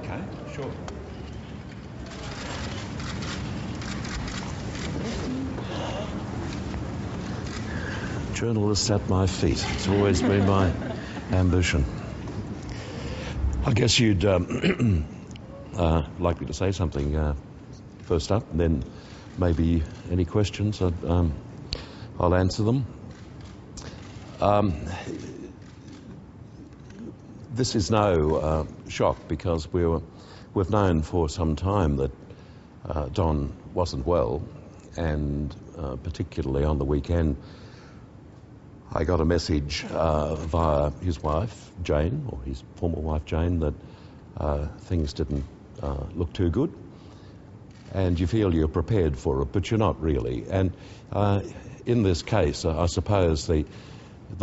Okay, sure. Journalist at my feet. It's always been my ambition. I guess you'd like me to say something first up, and then maybe any questions, I'll answer them. This is no shock, because we've known for some time that Don wasn't well, and particularly on the weekend I got a message via his wife, Jane, or his former wife, Jane, that things didn't look too good. And you feel you're prepared for it, but you're not really. And in this case, I suppose the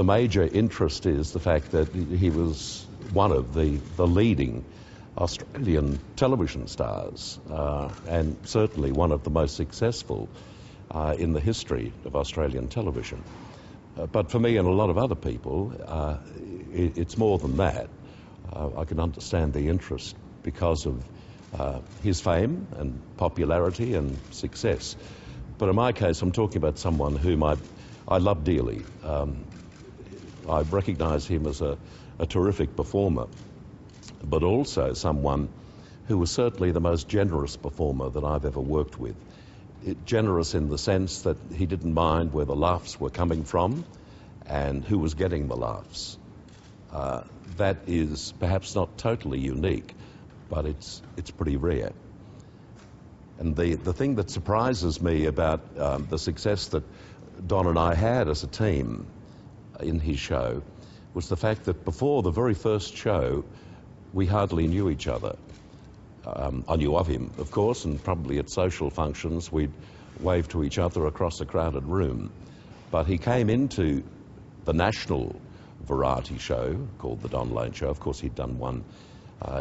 major interest is the fact that he was one of the leading Australian television stars, and certainly one of the most successful in the history of Australian television. But for me and a lot of other people, it's more than that. I can understand the interest because of his fame and popularity and success. But in my case, I'm talking about someone whom I love dearly. I recognise him as a terrific performer, but also someone who was certainly the most generous performer that I've ever worked with. Generous in the sense that he didn't mind where the laughs were coming from and who was getting the laughs. That is perhaps not totally unique, but it's pretty rare. And the thing that surprises me about the success that Don and I had as a team in his show was the fact that before the very first show, we hardly knew each other. I knew of him, of course, and probably at social functions we'd wave to each other across a crowded room. But he came into the national variety show called The Don Lane Show. Of course, he'd done one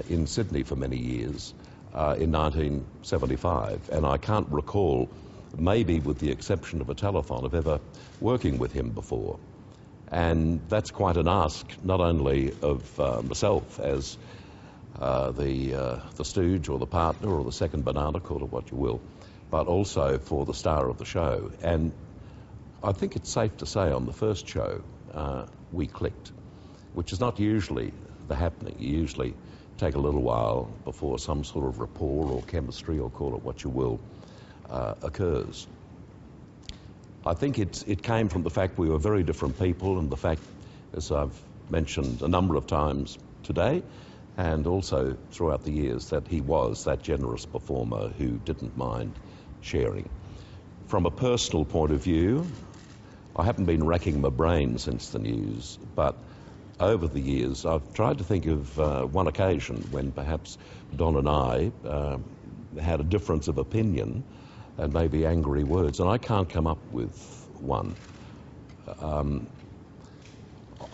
in Sydney for many years in 1975, and I can't recall, maybe with the exception of a telethon, of ever working with him before. And that's quite an ask, not only of myself as the stooge or the partner or the second banana, call it what you will, but also for the star of the show. And I think it's safe to say on the first show we clicked, which is not usually the happening. You usually take a little while before some sort of rapport or chemistry, or call it what you will, occurs. I think it came from the fact we were very different people, and the fact, as I've mentioned a number of times today, and also throughout the years, that he was that generous performer who didn't mind sharing. From a personal point of view, I haven't been racking my brain since the news, but over the years I've tried to think of one occasion when perhaps Don and I had a difference of opinion and maybe angry words, and I can't come up with one.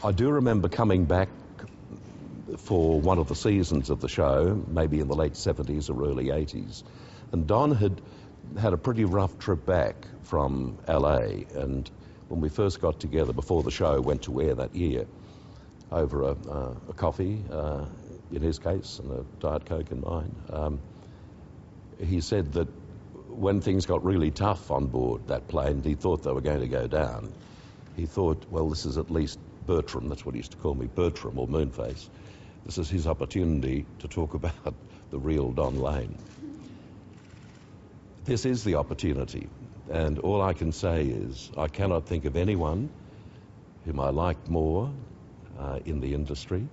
I do remember coming back for one of the seasons of the show, maybe in the late 70s or early 80s, and Don had a pretty rough trip back from LA, and when we first got together before the show went to air that year, over a coffee, in his case, and a Diet Coke in mine, he said that when things got really tough on board that plane, he thought they were going to go down. He thought, well, this is at least Bertram, that's what he used to call me, Bertram or Moonface. This is his opportunity to talk about the real Don Lane. This is the opportunity, and all I can say is I cannot think of anyone whom I like more in the industry,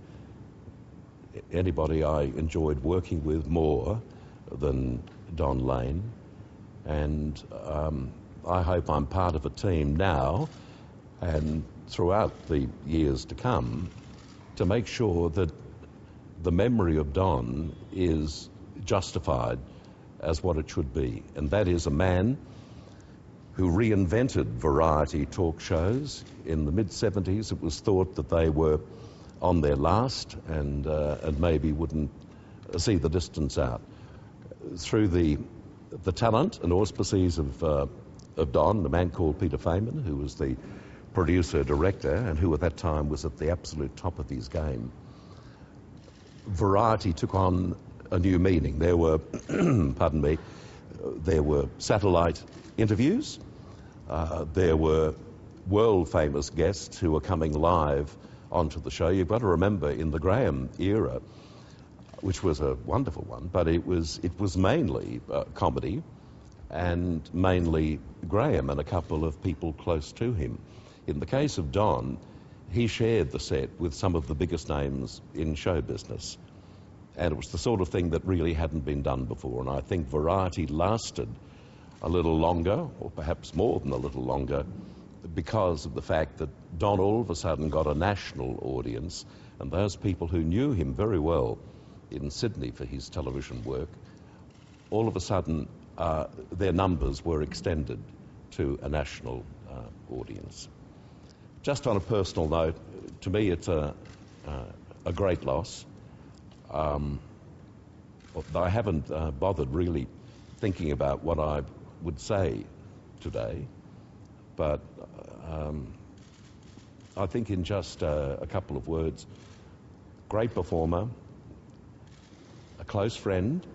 anybody I enjoyed working with more than Don Lane, and I hope I'm part of a team now and throughout the years to come to make sure that the memory of Don is justified as what it should be, and that is a man who reinvented variety talk shows. In the mid-70s, it was thought that they were on their last and maybe wouldn't see the distance out. Through the talent and auspices of Don, a man called Peter Feynman, who was the producer-director and who at that time was at the absolute top of his game, variety took on a new meaning. There were, pardon me, there were satellite interviews. There were world-famous guests who were coming live onto the show. You've got to remember, in the Graham era, which was a wonderful one, but it was mainly comedy, and mainly Graham and a couple of people close to him. In the case of Don, he shared the set with some of the biggest names in show business. And it was the sort of thing that really hadn't been done before. And I think variety lasted a little longer, or perhaps more than a little longer, because of the fact that Don all of a sudden got a national audience, and those people who knew him very well in Sydney for his television work, all of a sudden their numbers were extended to a national audience. Just on a personal note, to me it's a great loss. I haven't bothered really thinking about what I would say today, but I think in just a couple of words: great performer, a close friend,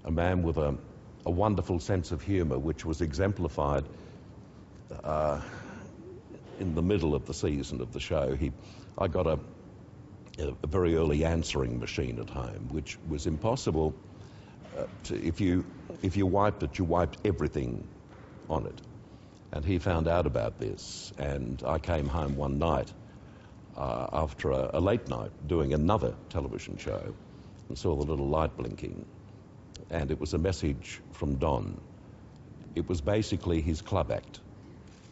a man with a wonderful sense of humour, which was exemplified in the middle of the season of the show. I got a very early answering machine at home, which was impossible if you wiped it, you wiped everything on it. And he found out about this, and I came home one night after a late night doing another television show and saw the little light blinking, and it was a message from Don. It was basically his club act,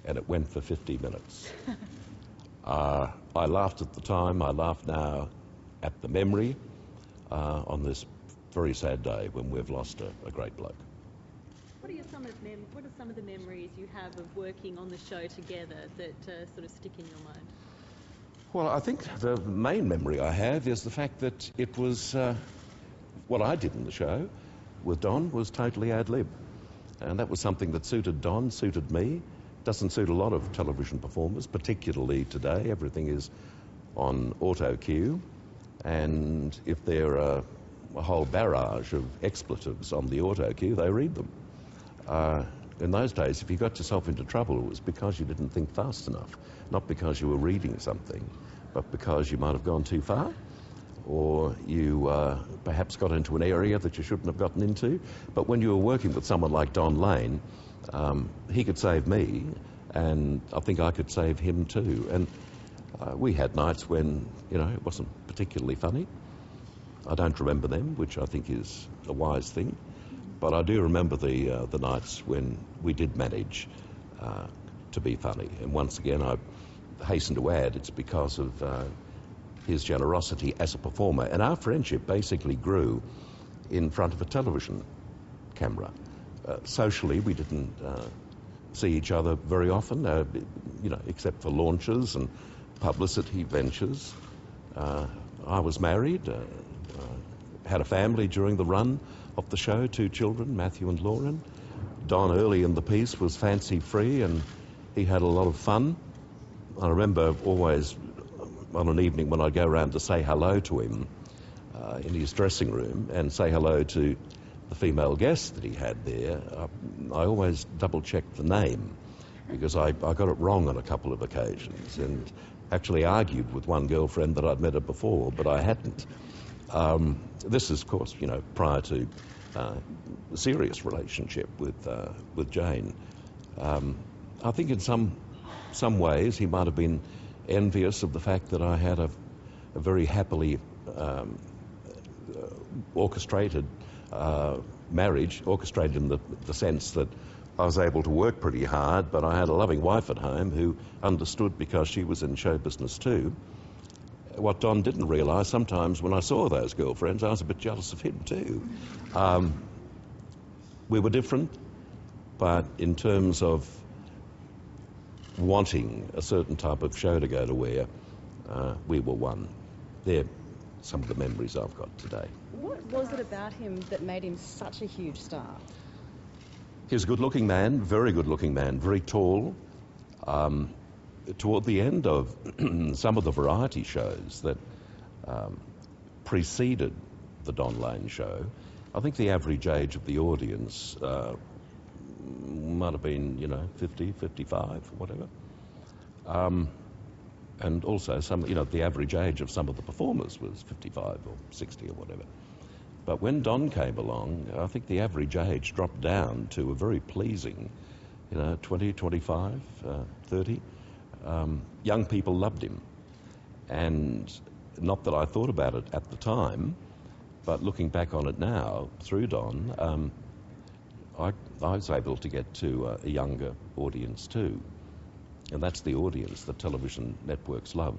and it went for 50 minutes. I laughed at the time, I laugh now at the memory on this very sad day when we've lost a great bloke. What are some of the memories you have of working on the show together that sort of stick in your mind? Well, I think the main memory I have is the fact that it was what I did in the show with Don was totally ad lib, and that was something that suited Don, suited me. Doesn't suit a lot of television performers, particularly today. Everything is on auto cue, and if there are a whole barrage of expletives on the auto cue, they read them. In those days, if you got yourself into trouble, it was because you didn't think fast enough, not because you were reading something, but because you might have gone too far, or you perhaps got into an area that you shouldn't have gotten into. But when you were working with someone like Don Lane, he could save me, and I think I could save him too. And we had nights when, it wasn't particularly funny. I don't remember them, which I think is a wise thing. But I do remember the nights when we did manage to be funny. And once again, I hasten to add, it's because of his generosity as a performer. And our friendship basically grew in front of a television camera. Socially, we didn't see each other very often, except for launches and publicity ventures. I was married, had a family during the run of the show, 2 children, Matthew and Lauren. Don, early in the piece, was fancy-free, and he had a lot of fun. I remember always on an evening when I'd go around to say hello to him in his dressing room and say hello to the female guest that he had there, I always double-checked the name, because I got it wrong on a couple of occasions and actually argued with one girlfriend that I'd met her before, but I hadn't. This is, of course, prior to a serious relationship with Jane. I think in some ways he might have been envious of the fact that I had a very happily orchestrated marriage, orchestrated in the sense that I was able to work pretty hard, but I had a loving wife at home who understood, because she was in show business too. What Don didn't realise, sometimes when I saw those girlfriends, I was a bit jealous of him too. We were different, but in terms of wanting a certain type of show to go to air, we were one. They're some of the memories I've got today. What was it about him that made him such a huge star? He's a good-looking man, very good-looking man, very tall. Toward the end of some of the variety shows that preceded the Don Lane show, I think the average age of the audience might have been, 50, 55, whatever. And also the average age of some of the performers was 55 or 60 or whatever. But when Don came along, I think the average age dropped down to a very pleasing, 20, 25, 30. Young people loved him. And not that I thought about it at the time, but looking back on it now, through Don, I was able to get to a younger audience too. And that's the audience that television networks love.